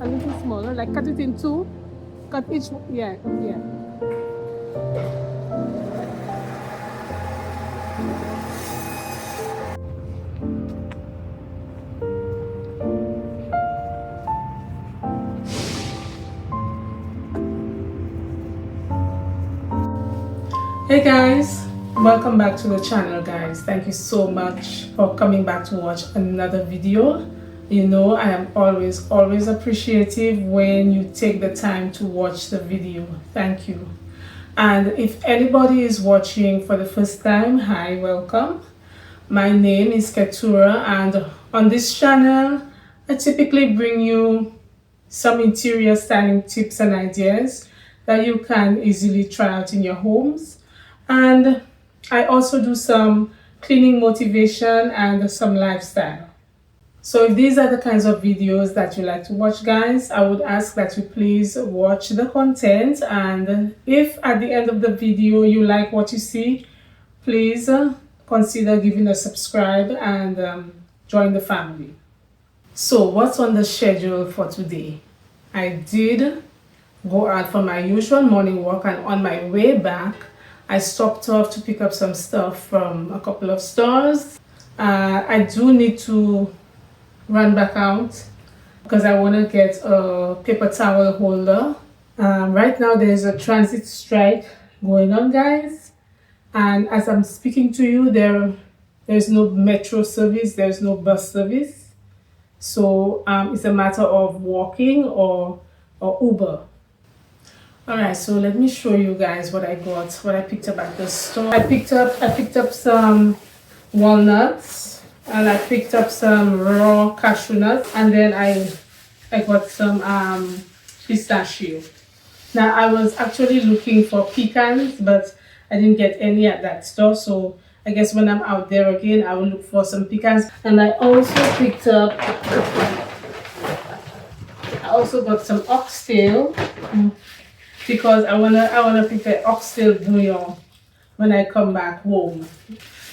a little smaller, like cut it in two. Cut each, yeah, yeah. Hey guys, welcome back to the channel guys. Thank you so much for coming back to watch another video. You know, I am always appreciative when you take the time to watch the video. Thank you. And if anybody is watching for the first time, hi, welcome. My name is Ketura, and on this channel I typically bring you some interior styling tips and ideas that you can easily try out in your homes. And I also do some cleaning motivation and some lifestyle. So if these are the kinds of videos that you like to watch guys, I would ask that you please watch the content, and if at the end of the video you like what you see, please consider giving a subscribe and join the family. So what's on the schedule for today? I did go out for my usual morning walk, and on my way back I stopped off to pick up some stuff from a couple of stores. I do need to run back out because I want to get a paper towel holder. Right now there's a transit strike going on guys, and as I'm speaking to you there's no metro service, there's no bus service, so it's a matter of walking or Uber. Alright, so let me show you guys what I picked up at the store. I picked up some walnuts, and I picked up some raw cashew nuts, and then I got some pistachio. Now I was actually looking for pecans, but I didn't get any at that store, so I guess when I'm out there again I will look for some pecans. And I also got some oxtail, because I wanna prepare oxtail bouillon when I come back home.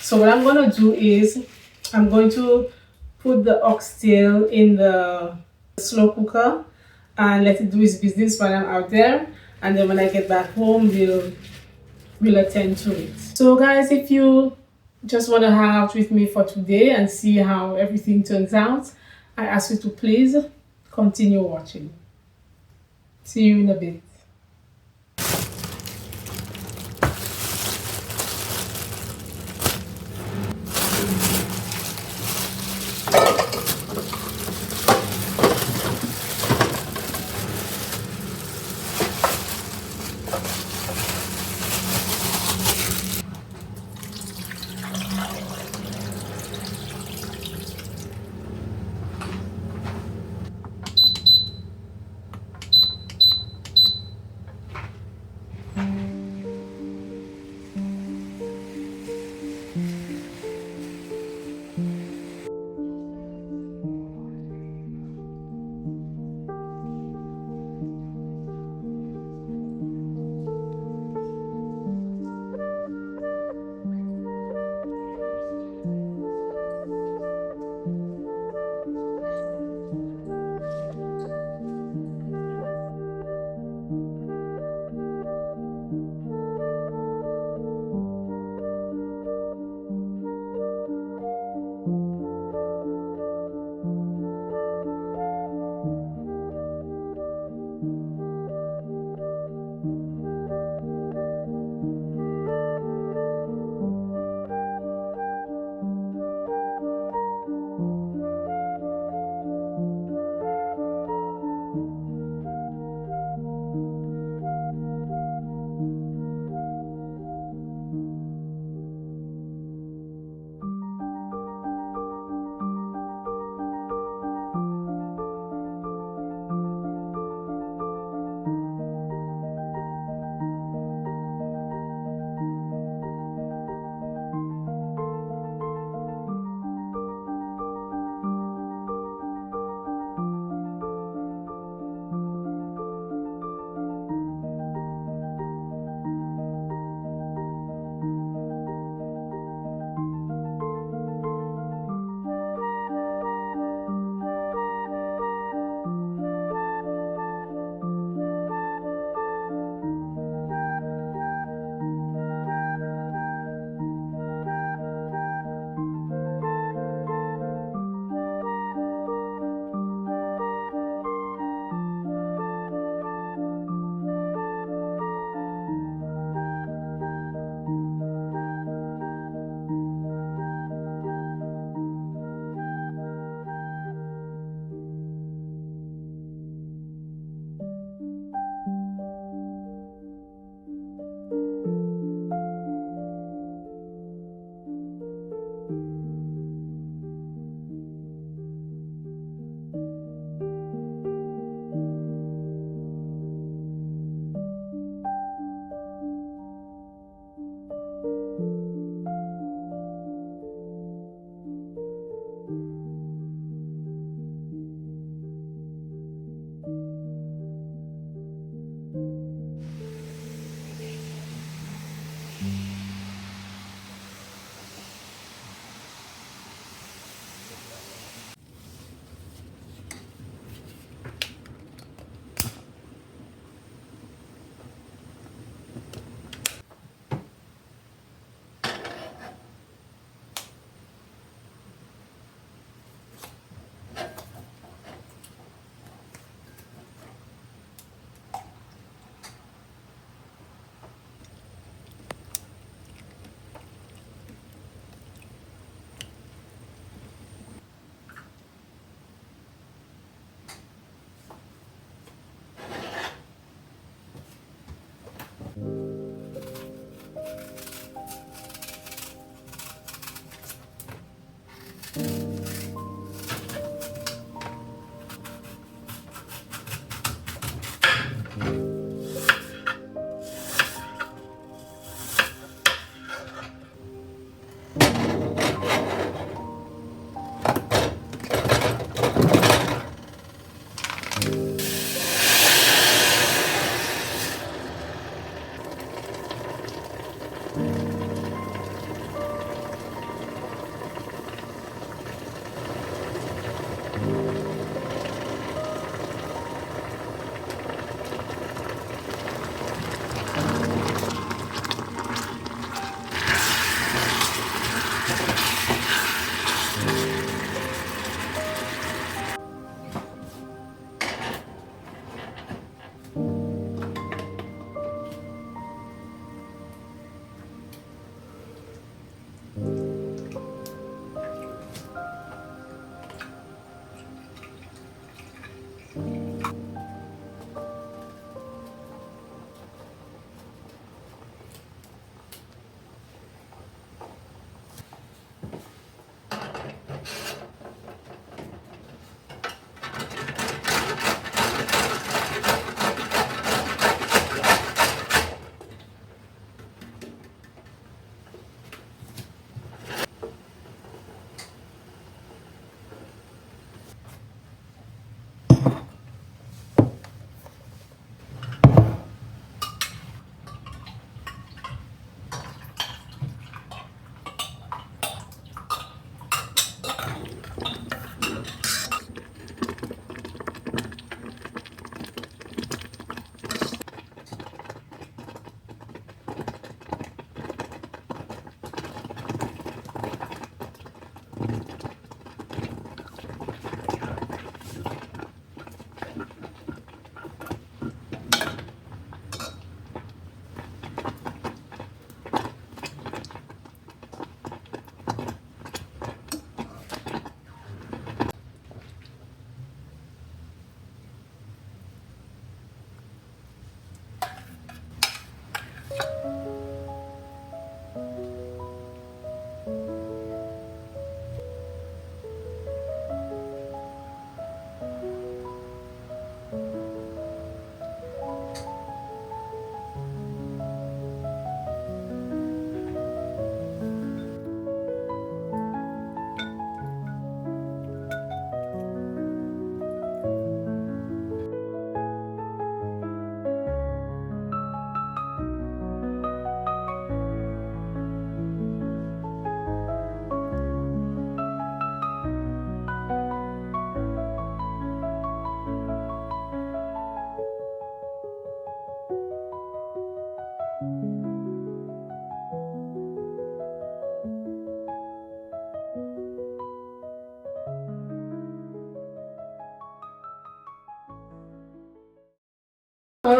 So what I'm gonna do is I'm going to put the oxtail in the slow cooker and let it do its business while I'm out there, and then when I get back home we'll attend to it. So guys, if you just want to hang out with me for today and see how everything turns out, I ask you to please continue watching. See you in a bit.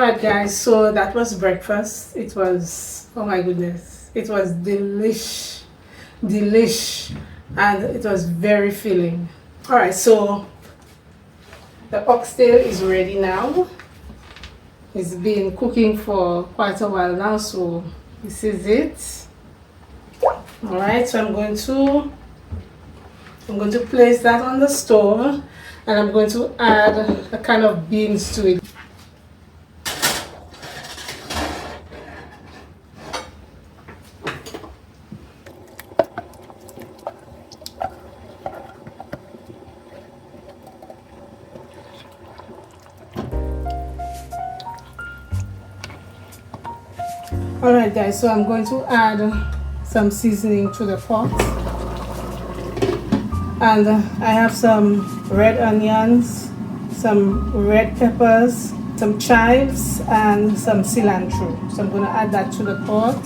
Alright guys, so that was breakfast. It was, oh my goodness, it was delish, and it was very filling. Alright, so the oxtail is ready now. It's been cooking for quite a while now, so this is it. Alright, so I'm going to place that on the stove, and I'm going to add a kind of beans to it. Alright guys, so I'm going to add some seasoning to the pot, and I have some red onions, some red peppers, some chives, and some cilantro. So I'm going to add that to the pot.